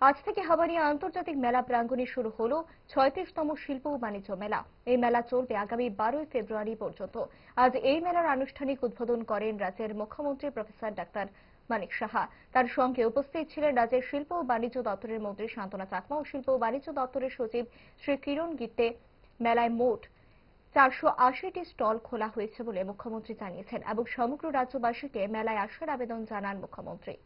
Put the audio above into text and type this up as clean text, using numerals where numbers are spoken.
আজ থেকে হাবানিয়া আন্তর্জাতিক মেলা প্রাঙ্গণে শুরু হলো ৩৬তম শিল্প ও বাণিজ্য মেলা। এই মেলা চলবে আগামী ১২ ফেব্রুয়ারি পর্যন্ত। আজ এই মেলার আনুষ্ঠানিক উদ্বোধন করেন রাজ্যের মুখ্যমন্ত্রী প্রফেসর ডাক্তার মানিক সাহা। তার সঙ্গে উপস্থিত ছিলেন রাজ্যের শিল্প ও বাণিজ্য দপ্তরের মন্ত্রী শান্তনা চাকমা ও শিল্প ও বাণিজ্য দপ্তরের সচিব শ্রী কিরণ গিত্তে। মেলায় মোট ৪৮০টি স্টল খোলা হয়েছে বলে মুখ্যমন্ত্রী জানিয়েছেন এবং সমগ্র রাজ্যবাসীকে মেলায় আসার আবেদন জানান মুখ্যমন্ত্রী।